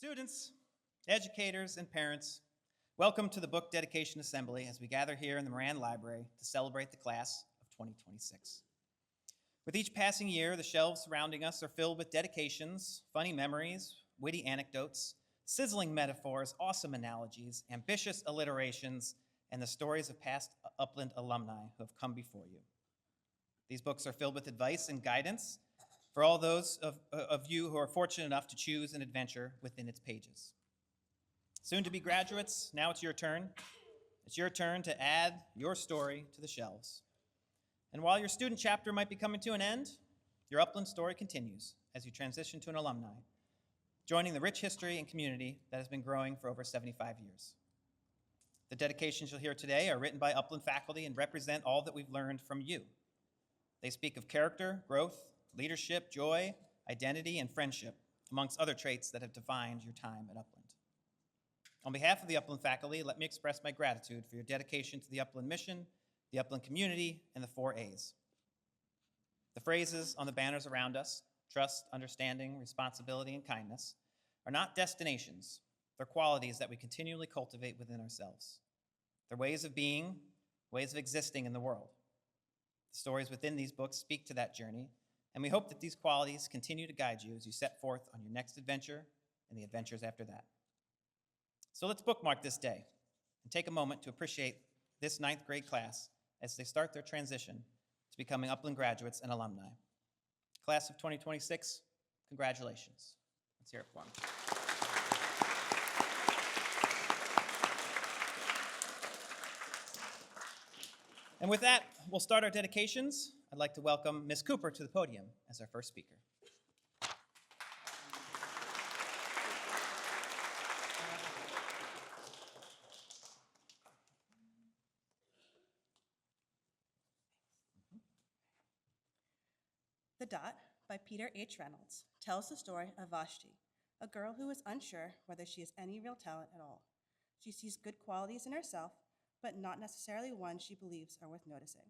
Students, educators, and parents, welcome to the Book Dedication Assembly as we gather here in the Moran Library to celebrate the class of 2026. With each passing year, the shelves surrounding us are filled with dedications, funny memories, witty anecdotes, sizzling metaphors, awesome analogies, ambitious alliterations, and the stories of past Upland alumni who have come before you. These books are filled with advice and guidance for all those of you who are fortunate enough to choose an adventure within its pages. Soon to be graduates, now it's your turn. It's your turn to add your story to the shelves. And while your student chapter might be coming to an end, your Upland story continues as you transition to an alumni, joining the rich history and community that has been growing for over 75 years. The dedications you'll hear today are written by Upland faculty and represent all that we've learned from you. They speak of character, growth, leadership, joy, identity, and friendship, amongst other traits that have defined your time at Upland. On behalf of the Upland faculty, let me express my gratitude for your dedication to the Upland mission, the Upland community, and the 4 A's. The phrases on the banners around us, trust, understanding, responsibility, and kindness, are not destinations. They're qualities that we continually cultivate within ourselves. They're ways of being, ways of existing in the world. The stories within these books speak to that journey, and we hope that these qualities continue to guide you as you set forth on your next adventure and the adventures after that. So let's bookmark this day and take a moment to appreciate this 9th grade class as they start their transition to becoming Upland graduates and alumni. Class of 2026, congratulations. Let's hear it for them. And with that, we'll start our dedications. I'd like to welcome Ms. Cooper to the podium as our first speaker. The Dot by Peter H. Reynolds tells the story of Vashti, a girl who is unsure whether she has any real talent at all. She sees good qualities in herself, but not necessarily ones she believes are worth noticing.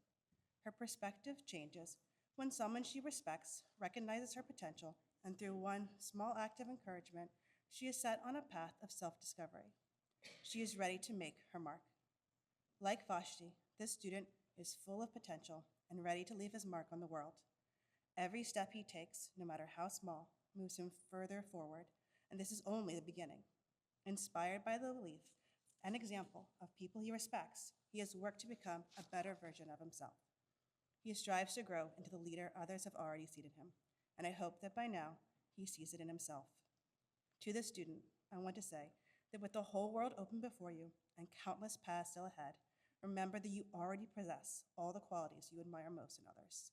Her perspective changes when someone she respects recognizes her potential, and through one small act of encouragement, she is set on a path of self-discovery. She is ready to make her mark. Like Vashti, this student is full of potential and ready to leave his mark on the world. Every step he takes, no matter how small, moves him further forward, and this is only the beginning. Inspired by the belief and example of people he respects, he has worked to become a better version of himself. He strives to grow into the leader others have already seated him, and I hope that by now he sees it in himself. To this student, I want to say that with the whole world open before you and countless paths still ahead, remember that you already possess all the qualities you admire most in others.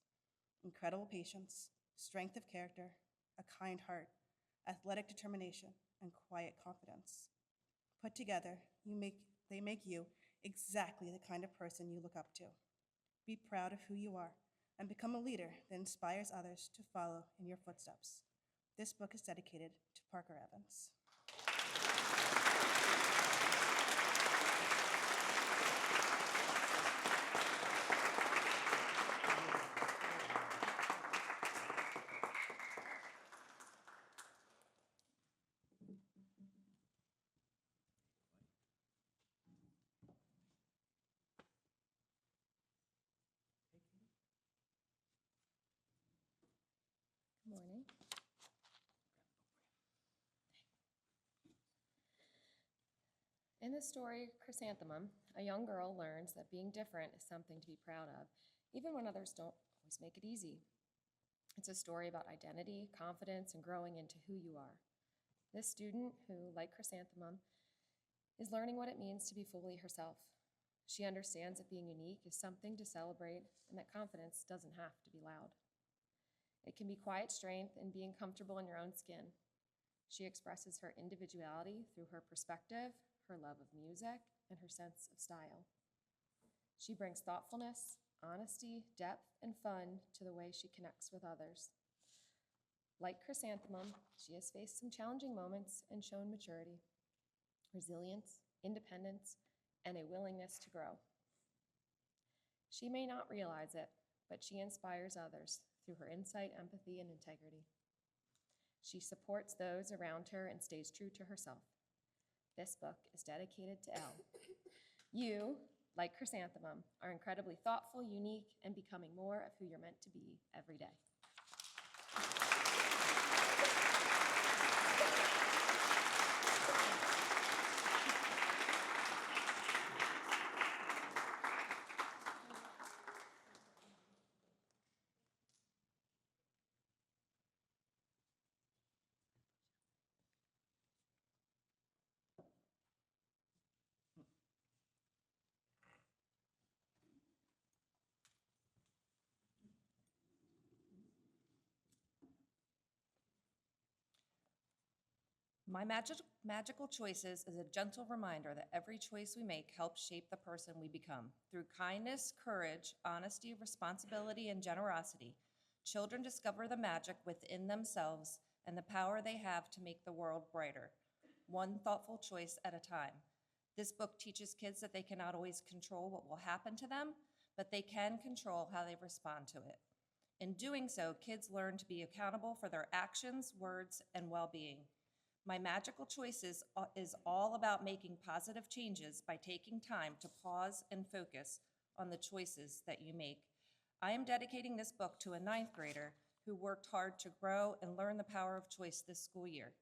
Incredible patience, strength of character, a kind heart, athletic determination, and quiet confidence. Put together, they make you exactly the kind of person you look up to. Be proud of who you are and become a leader that inspires others to follow in your footsteps. This book is dedicated to Parker Evans. Morning. In the story Chrysanthemum, a young girl learns that being different is something to be proud of, even when others don't always make it easy. It's a story about identity, confidence, and growing into who you are. This student, who, like Chrysanthemum, is learning what it means to be fully herself. She understands that being unique is something to celebrate and that confidence doesn't have to be loud. It can be quiet strength in being comfortable in your own skin. She expresses her individuality through her perspective, her love of music, and her sense of style. She brings thoughtfulness, honesty, depth, and fun to the way she connects with others. Like Chrysanthemum, she has faced some challenging moments and shown maturity, resilience, independence, and a willingness to grow. She may not realize it, but she inspires others through her insight, empathy, and integrity. She supports those around her and stays true to herself. This book is dedicated to Elle. You, like Chrysanthemum, are incredibly thoughtful, unique, and becoming more of who you're meant to be every day. My Magical Choices is a gentle reminder that every choice we make helps shape the person we become. Through kindness, courage, honesty, responsibility, and generosity, children discover the magic within themselves and the power they have to make the world brighter, one thoughtful choice at a time. This book teaches kids that they cannot always control what will happen to them, but they can control how they respond to it. In doing so, kids learn to be accountable for their actions, words, and well-being. My Magical Choices is all about making positive changes by taking time to pause and focus on the choices that you make. I am dedicating this book to a 9th grader who worked hard to grow and learn the power of choice this school year.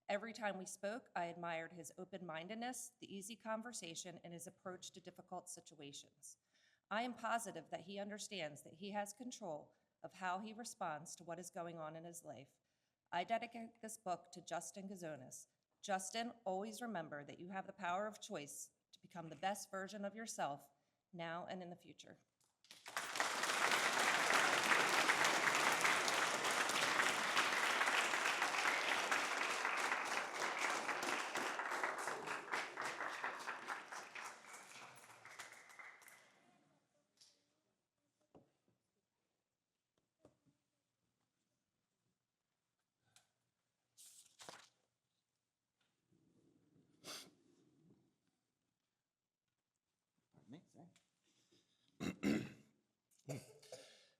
Every time we spoke, I admired his open-mindedness, the easy conversation, and his approach to difficult situations. I am positive that he understands that he has control of how he responds to what is going on in his life. I dedicate this book to Justin Gazonis. Justin, always remember that you have the power of choice to become the best version of yourself now and in the future.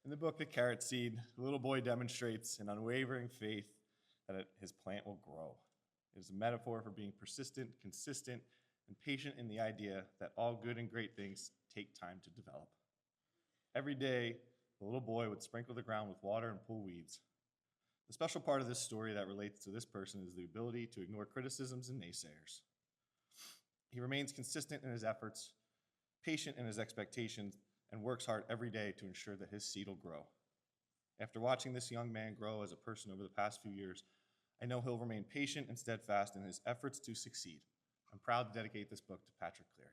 In the book, The Carrot Seed, the little boy demonstrates an unwavering faith that his plant will grow. It is a metaphor for being persistent, consistent, and patient in the idea that all good and great things take time to develop. Every day, the little boy would sprinkle the ground with water and pull weeds. The special part of this story that relates to this person is the ability to ignore criticisms and naysayers. He remains consistent in his efforts, patient in his expectations, and works hard every day to ensure that his seed will grow. After watching this young man grow as a person over the past few years, I know he'll remain patient and steadfast in his efforts to succeed. I'm proud to dedicate this book to Patrick Cleary.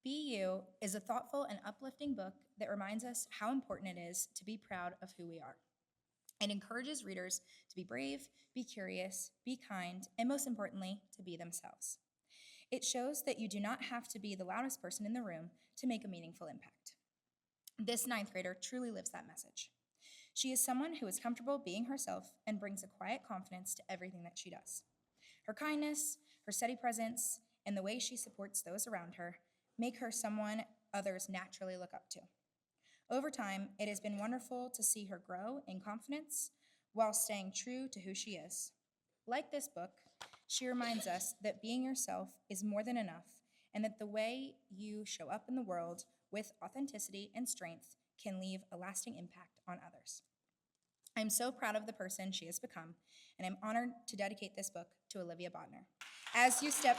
Be You is a thoughtful and uplifting book that reminds us how important it is to be proud of who we are. It encourages readers to be brave, be curious, be kind, and most importantly, to be themselves. It shows that you do not have to be the loudest person in the room to make a meaningful impact. This 9th grader truly lives that message. She is someone who is comfortable being herself and brings a quiet confidence to everything that she does. Her kindness, her steady presence, and the way she supports those around her make her someone others naturally look up to. Over time, it has been wonderful to see her grow in confidence while staying true to who she is. Like this book, she reminds us that being yourself is more than enough, and that the way you show up in the world with authenticity and strength can leave a lasting impact on others. I'm so proud of the person she has become, and I'm honored to dedicate this book to Olivia Bodner. As you step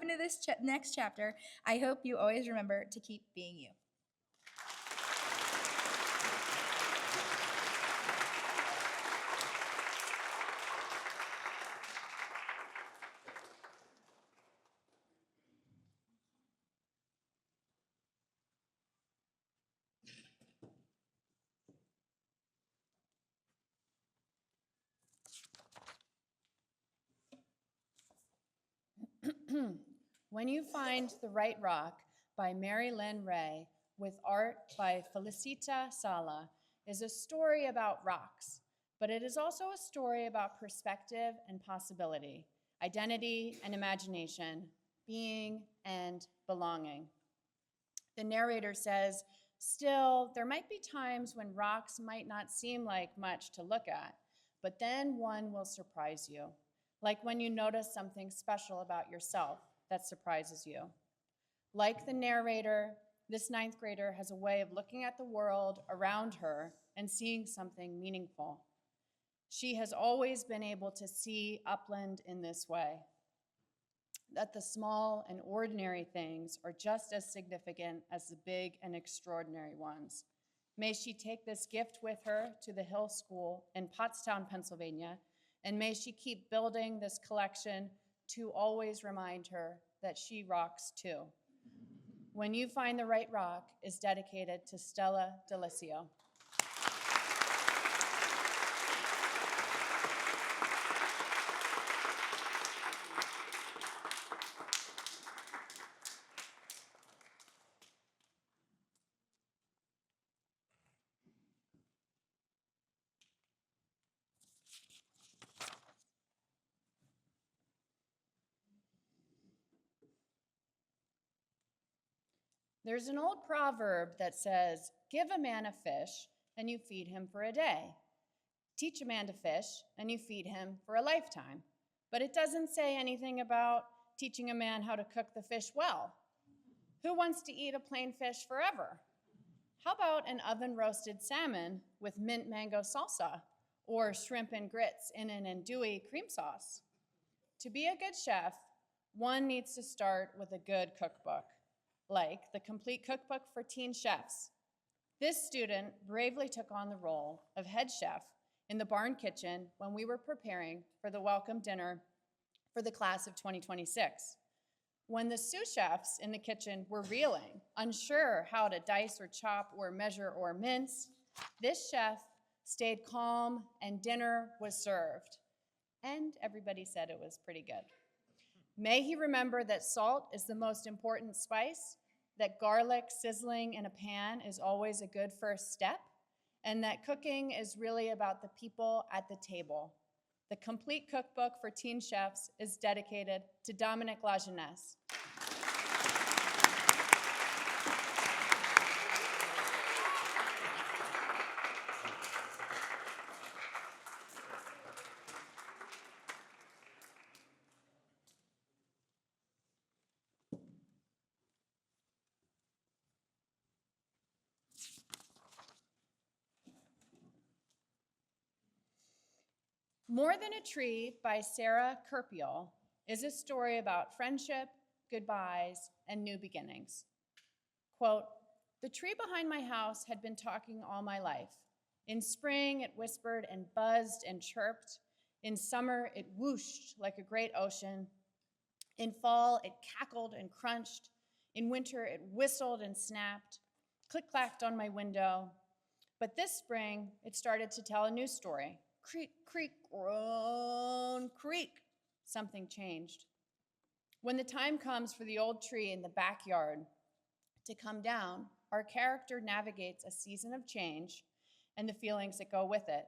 into this next chapter, I hope you always remember to keep being you. When You Find the Right Rock by Mary Lynn Ray with art by Felicita Sala is a story about rocks, but it is also a story about perspective and possibility, identity and imagination, being and belonging. The narrator says, still, there might be times when rocks might not seem like much to look at, but then one will surprise you, like when you notice something special about yourself that surprises you. Like the narrator, this ninth grader has a way of looking at the world around her and seeing something meaningful. She has always been able to see Upland in this way, that the small and ordinary things are just as significant as the big and extraordinary ones. May she take this gift with her to the Hill School in Pottstown, Pennsylvania, and may she keep building this collection to always remind her that she rocks too. When You Find the Right Rock is dedicated to Stella Delicio. There's an old proverb that says, give a man a fish and you feed him for a day. Teach a man to fish and you feed him for a lifetime. But it doesn't say anything about teaching a man how to cook the fish well. Who wants to eat a plain fish forever? How about an oven-roasted salmon with mint mango salsa or shrimp and grits in an andouille cream sauce? To be a good chef, one needs to start with a good cookbook, like the Complete Cookbook for Teen Chefs. This student bravely took on the role of head chef in the barn kitchen when we were preparing for the welcome dinner for the class of 2026. When the sous chefs in the kitchen were reeling, unsure how to dice or chop or measure or mince, this chef stayed calm and dinner was served. And everybody said it was pretty good. May he remember that salt is the most important spice, that garlic sizzling in a pan is always a good first step, and that cooking is really about the people at the table. The Complete Cookbook for Teen Chefs is dedicated to Dominic Lajeunesse. More Than a Tree by Sarah Kerpiel is a story about friendship, goodbyes, and new beginnings. Quote, the tree behind my house had been talking all my life. In spring, it whispered and buzzed and chirped. In summer, it whooshed like a great ocean. In fall, it cackled and crunched. In winter, it whistled and snapped, click-clacked on my window. But this spring, it started to tell a new story. Creak, creak, groan, creak. Something changed. When the time comes for the old tree in the backyard to come down, our character navigates a season of change and the feelings that go with it.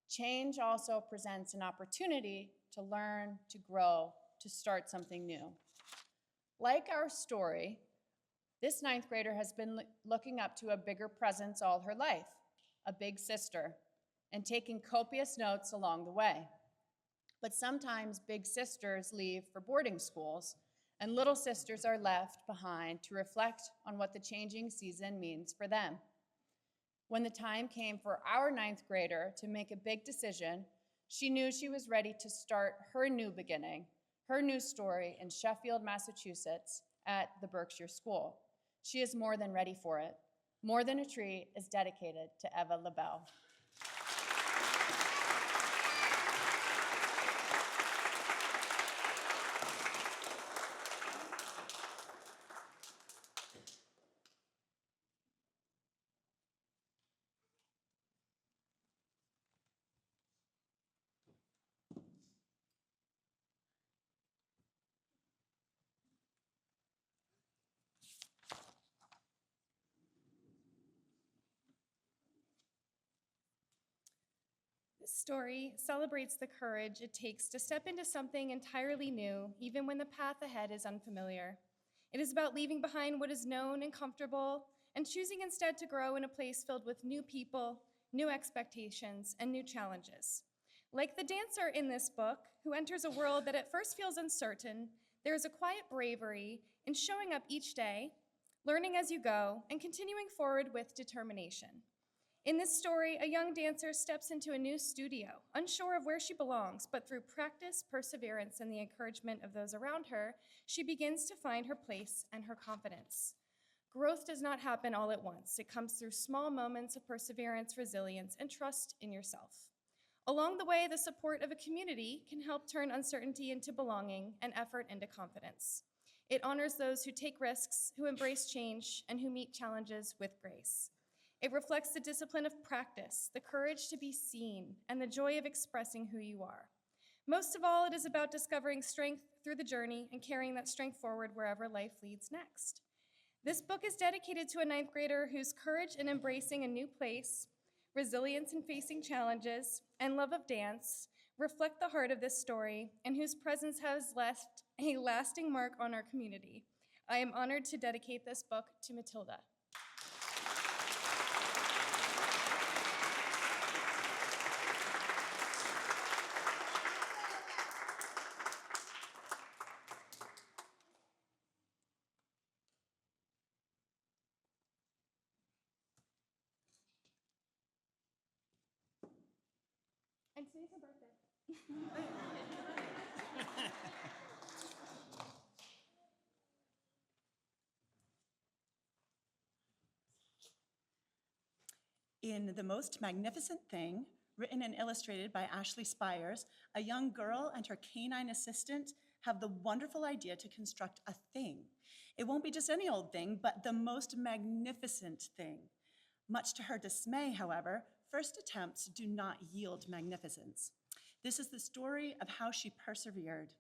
Change also presents an opportunity to learn, to grow, to start something new. Like our story, this ninth grader has been looking up to a bigger presence all her life, a big sister, and taking copious notes along the way. But sometimes big sisters leave for boarding schools, and little sisters are left behind to reflect on what the changing season means for them. When the time came for our ninth grader to make a big decision, she knew she was ready to start her new beginning, her new story in Sheffield, Massachusetts at the Berkshire School. She is more than ready for it. More Than a Tree is dedicated to Eva LaBelle. This story celebrates the courage it takes to step into something entirely new, even when the path ahead is unfamiliar. It is about leaving behind what is known and comfortable and choosing instead to grow in a place filled with new people, new expectations, and new challenges. Like the dancer in this book, who enters a world that at first feels uncertain, there is a quiet bravery in showing up each day, learning as you go, and continuing forward with determination. In this story, a young dancer steps into a new studio, unsure of where she belongs, but through practice, perseverance, and the encouragement of those around her, she begins to find her place and her confidence. Growth does not happen all at once. It comes through small moments of perseverance, resilience, and trust in yourself. Along the way, the support of a community can help turn uncertainty into belonging and effort into confidence. It honors those who take risks, who embrace change, and who meet challenges with grace. It reflects the discipline of practice, the courage to be seen, and the joy of expressing who you are. Most of all, it is about discovering strength through the journey and carrying that strength forward wherever life leads next. This book is dedicated to a ninth grader whose courage in embracing a new place, resilience in facing challenges, and love of dance reflect the heart of this story and whose presence has left a lasting mark on our community. I am honored to dedicate this book to Matilda. And today's her birthday. In The Most Magnificent Thing, written and illustrated by Ashley Spires, a young girl and her canine assistant have the wonderful idea to construct a thing. It won't be just any old thing, but the most magnificent thing. Much to her dismay, however, first attempts do not yield magnificence. This is the story of how she persevered,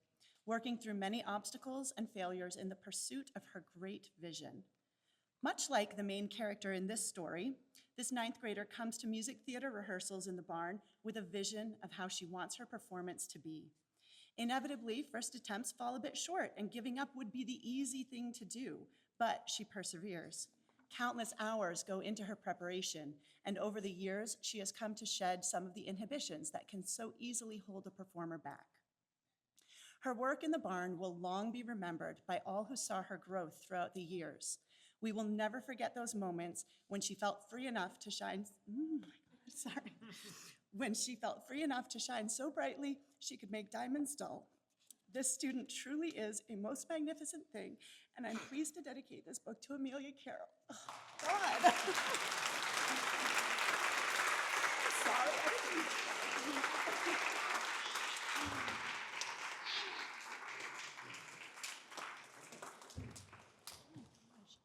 working through many obstacles and failures in the pursuit of her great vision. Much like the main character in this story, this ninth grader comes to music theater rehearsals in the barn with a vision of how she wants her performance to be. Inevitably, first attempts fall a bit short, and giving up would be the easy thing to do, but she perseveres. Countless hours go into her preparation, and over the years, she has come to shed some of the inhibitions that can so easily hold a performer back. Her work in the barn will long be remembered by all who saw her growth throughout the years. We will never forget those moments when she felt free enough to shine, when she felt free enough to shine so brightly she could make diamonds dull. This student truly is a most magnificent thing, and I'm pleased to dedicate this book to Amelia Carroll. Oh, God. Sorry, I didn't mean to.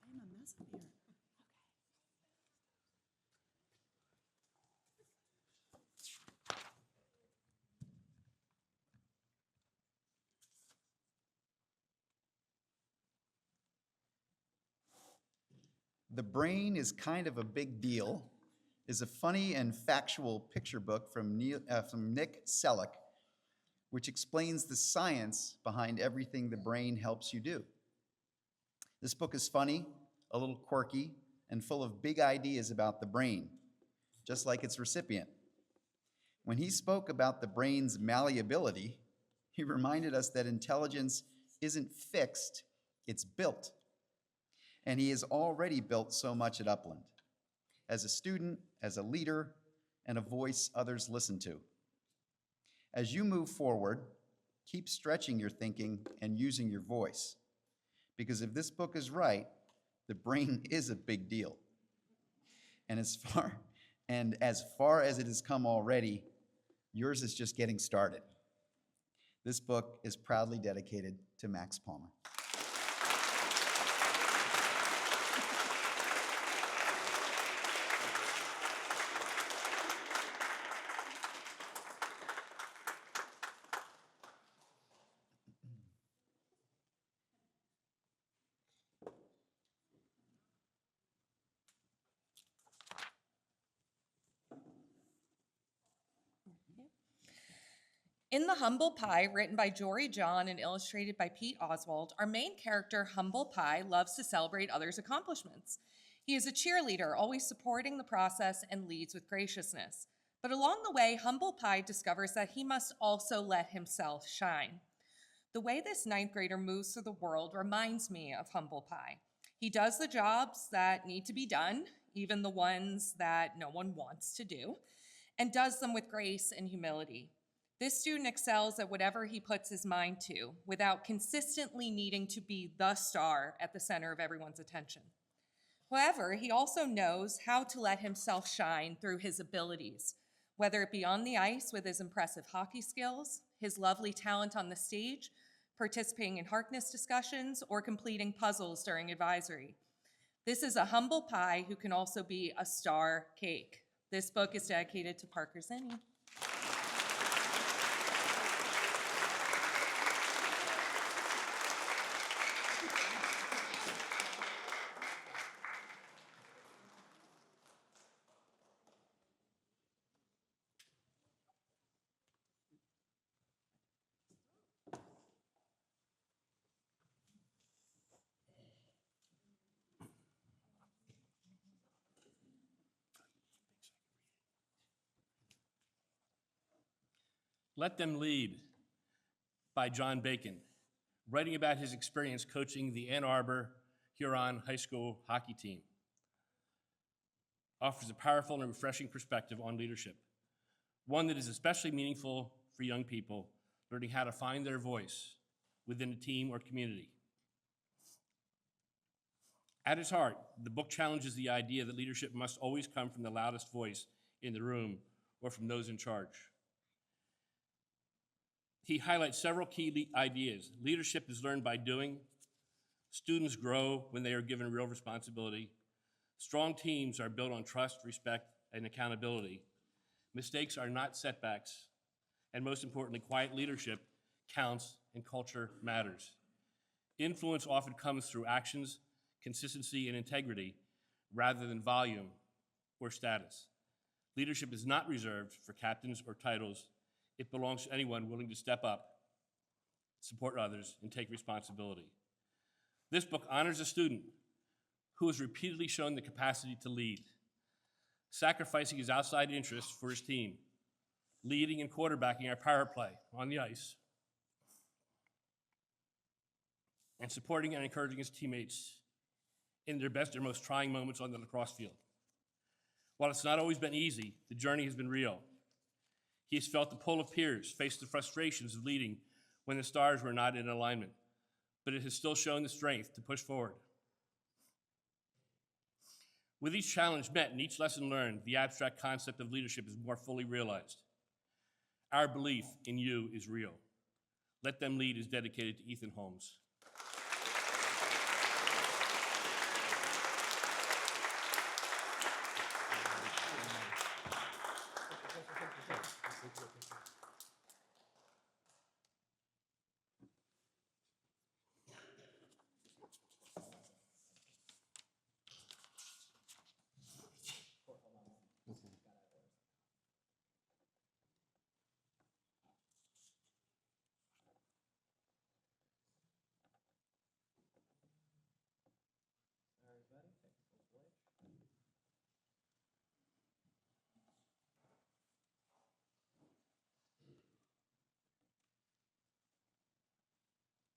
I'm a mess up here. The Brain is Kind of a Big Deal is a funny and factual picture book from Nick Selleck, which explains the science behind everything the brain helps you do. This book is funny, a little quirky, and full of big ideas about the brain, just like its recipient. When he spoke about the brain's malleability, he reminded us that intelligence isn't fixed, it's built. And he has already built so much at Upland, as a student, as a leader, and a voice others listen to. As you move forward, keep stretching your thinking and using your voice. Because if this book is right, the brain is a big deal. And as far as it has come already, yours is just getting started. This book is proudly dedicated to Max Palmer. In The Humble Pie, written by Jory John and illustrated by Pete Oswald, our main character, Humble Pie, loves to celebrate others' accomplishments. He is a cheerleader, always supporting the process and leads with graciousness. But along the way, Humble Pie discovers that he must also let himself shine. The way this ninth grader moves through the world reminds me of Humble Pie. He does the jobs that need to be done, even the ones that no one wants to do, and does them with grace and humility. This student excels at whatever he puts his mind to, without consistently needing to be the star at the center of everyone's attention. However, he also knows how to let himself shine through his abilities, whether it be on the ice with his impressive hockey skills, his lovely talent on the stage, participating in Harkness discussions, or completing puzzles during advisory. This is a humble pie who can also be a star cake. This book is dedicated to Parker Zinni. Let Them Lead by John Bacon, writing about his experience coaching the Ann Arbor Huron High School hockey team. Offers a powerful and refreshing perspective on leadership, one that is especially meaningful for young people learning how to find their voice within a team or community. At its heart, the book challenges the idea that leadership must always come from the loudest voice in the room or from those in charge. He highlights several key ideas. Leadership is learned by doing. Students grow when they are given real responsibility. Strong teams are built on trust, respect, and accountability. Mistakes are not setbacks. And most importantly, quiet leadership counts and culture matters. Influence often comes through actions, consistency, and integrity rather than volume or status. Leadership is not reserved for captains or titles. It belongs to anyone willing to step up, support others, and take responsibility. This book honors a student who has repeatedly shown the capacity to lead, sacrificing his outside interests for his team, leading and quarterbacking our power play on the ice, and supporting and encouraging his teammates in their best and most trying moments on the lacrosse field. While it's not always been easy, the journey has been real. He has felt the pull of peers, faced the frustrations of leading when the stars were not in alignment, but it has still shown the strength to push forward. With each challenge met and each lesson learned, the abstract concept of leadership is more fully realized. Our belief in you is real. Let Them Lead is dedicated to Ethan Holmes.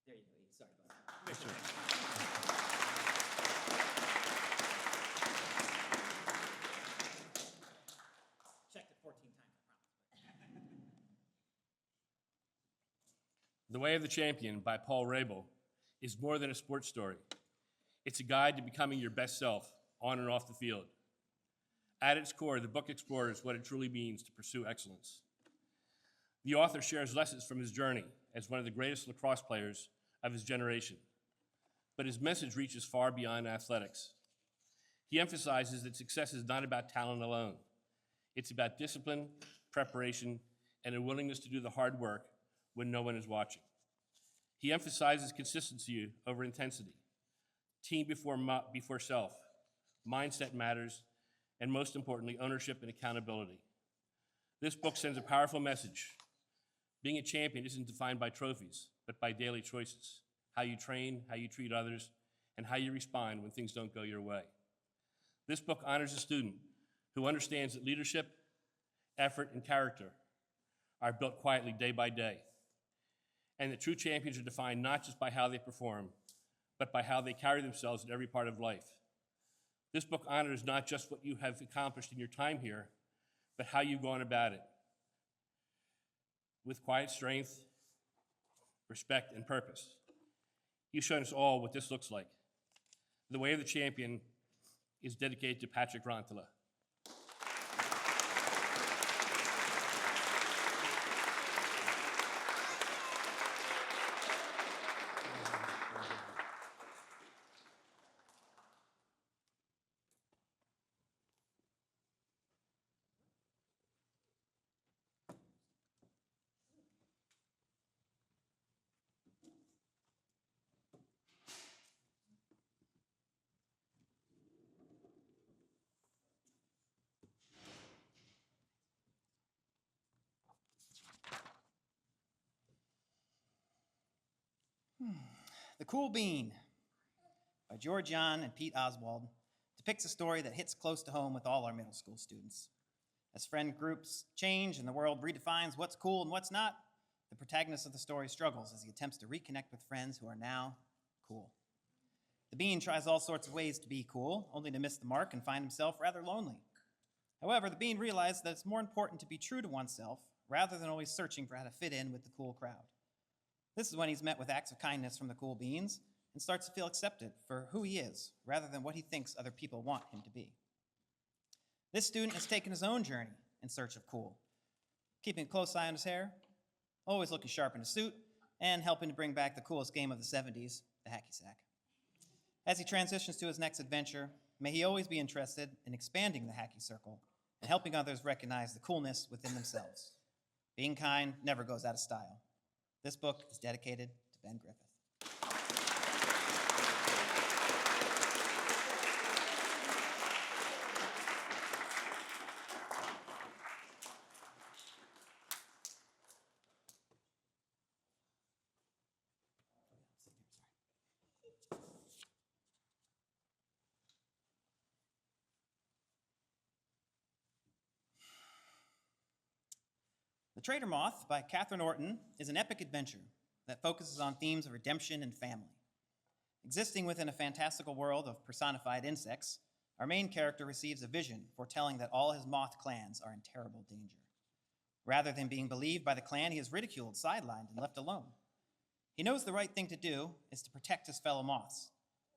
There you go, Eve. Sorry about that. Checked it 14 times, I promise. The Way of the Champion by Paul Rabel is more than a sports story. It's a guide to becoming your best self on and off the field. At its core, the book explores what it truly means to pursue excellence. The author shares lessons from his journey as one of the greatest lacrosse players of his generation, but his message reaches far beyond athletics. He emphasizes that success is not about talent alone. It's about discipline, preparation, and a willingness to do the hard work when no one is watching. He emphasizes consistency over intensity, team before self, mindset matters, and most importantly, ownership and accountability. This book sends a powerful message. Being a champion isn't defined by trophies, but by daily choices, how you train, how you treat others, and how you respond when things don't go your way. This book honors a student who understands that leadership, effort, and character are built quietly day by day, and that true champions are defined not just by how they perform, but by how they carry themselves in every part of life. This book honors not just what you have accomplished in your time here, but how you've gone about it with quiet strength, respect, and purpose. You've shown us all what this looks like. The Way of the Champion is dedicated to Patrick Rontola. The Cool Bean by George John and Pete Oswald depicts a story that hits close to home with all our middle school students. As friend groups change and the world redefines what's cool and what's not, the protagonist of the story struggles as he attempts to reconnect with friends who are now cool. The Bean tries all sorts of ways to be cool, only to miss the mark and find himself rather lonely. However, the Bean realizes that it's more important to be true to oneself rather than always searching for how to fit in with the cool crowd. This is when he's met with acts of kindness from the cool beans and starts to feel accepted for who he is rather than what he thinks other people want him to be. This student has taken his own journey in search of cool, keeping a close eye on his hair, always looking sharp in a suit, and helping to bring back the coolest game of the 70s, the hacky sack. As he transitions to his next adventure, may he always be interested in expanding the hacky circle and helping others recognize the coolness within themselves. Being kind never goes out of style. This book is dedicated to Ben Griffith. The Traitor Moth by Catherine Orton is an epic adventure that focuses on themes of redemption and family. Existing within a fantastical world of personified insects, our main character receives a vision foretelling that all his moth clans are in terrible danger. Rather than being believed by the clan, he is ridiculed, sidelined, and left alone. He knows the right thing to do is to protect his fellow moths,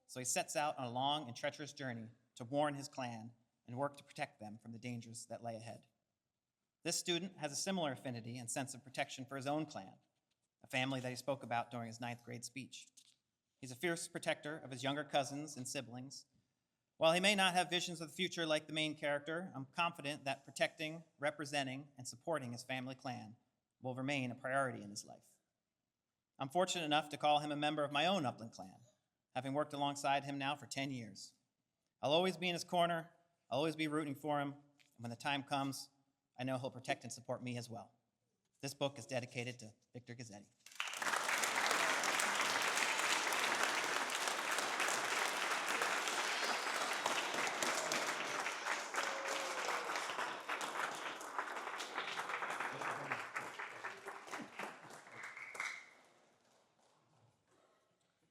so he sets out on a long and treacherous journey to warn his clan and work to protect them from the dangers that lay ahead. This student has a similar affinity and sense of protection for his own clan, a family that he spoke about during his 9th grade speech. He's a fierce protector of his younger cousins and siblings. While he may not have visions of the future like the main character, I'm confident that protecting, representing, and supporting his family clan will remain a priority in his life. I'm fortunate enough to call him a member of my own Upland clan, having worked alongside him now for 10 years. I'll always be in his corner, I'll always be rooting for him, and when the time comes, I know he'll protect and support me as well. This book is dedicated to Victor Gazzetti.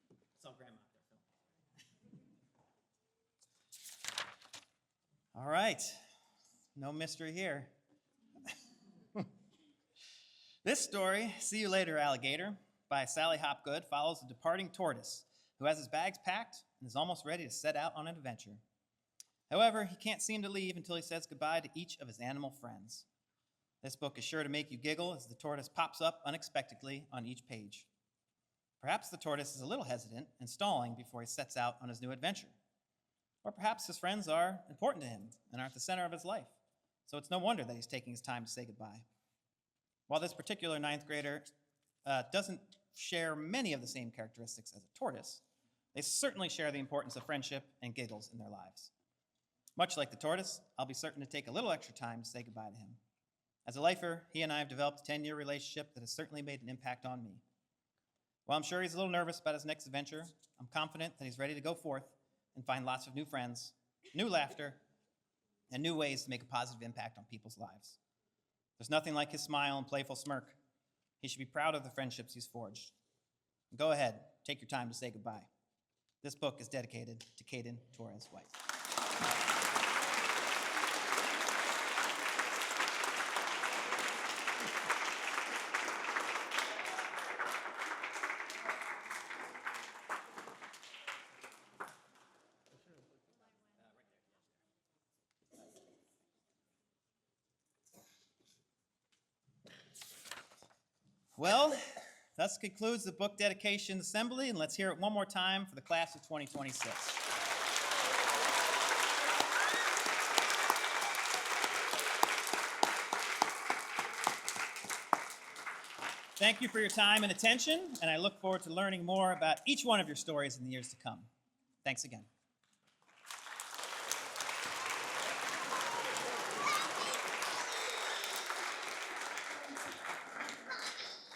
It's all grandma up there, Phil. All right, no mystery here. This story, See You Later, Alligator, by Sally Hopgood, follows a departing tortoise who has his bags packed and is almost ready to set out on an adventure. However, he can't seem to leave until he says goodbye to each of his animal friends. This book is sure to make you giggle as the tortoise pops up unexpectedly on each page. Perhaps the tortoise is a little hesitant and stalling before he sets out on his new adventure. Or perhaps his friends are important to him and are at the center of his life, so it's no wonder that he's taking his time to say goodbye. While this particular 9th grader doesn't share many of the same characteristics as a tortoise, they certainly share the importance of friendship and giggles in their lives. Much like the tortoise, I'll be certain to take a little extra time to say goodbye to him. As a lifer, he and I have developed a 10-year relationship that has certainly made an impact on me. While I'm sure he's a little nervous about his next adventure, I'm confident that he's ready to go forth and find lots of new friends, new laughter, and new ways to make a positive impact on people's lives. There's nothing like his smile and playful smirk. He should be proud of the friendships he's forged. Go ahead, take your time to say goodbye. This book is dedicated to Caden Torres White. Well, thus concludes the book dedication assembly, and let's hear it one more time for the class of 2026. Thank you for your time and attention, and I look forward to learning more about each one of your stories in the years to come. Thanks again.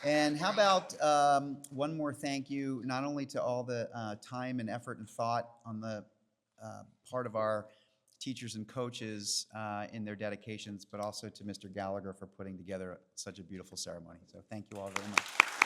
And how about one more thank you, not only to all the time and effort and thought on the part of our teachers and coaches in their dedications, but also to Mr. Gallagher for putting together such a beautiful ceremony. So thank you all very much.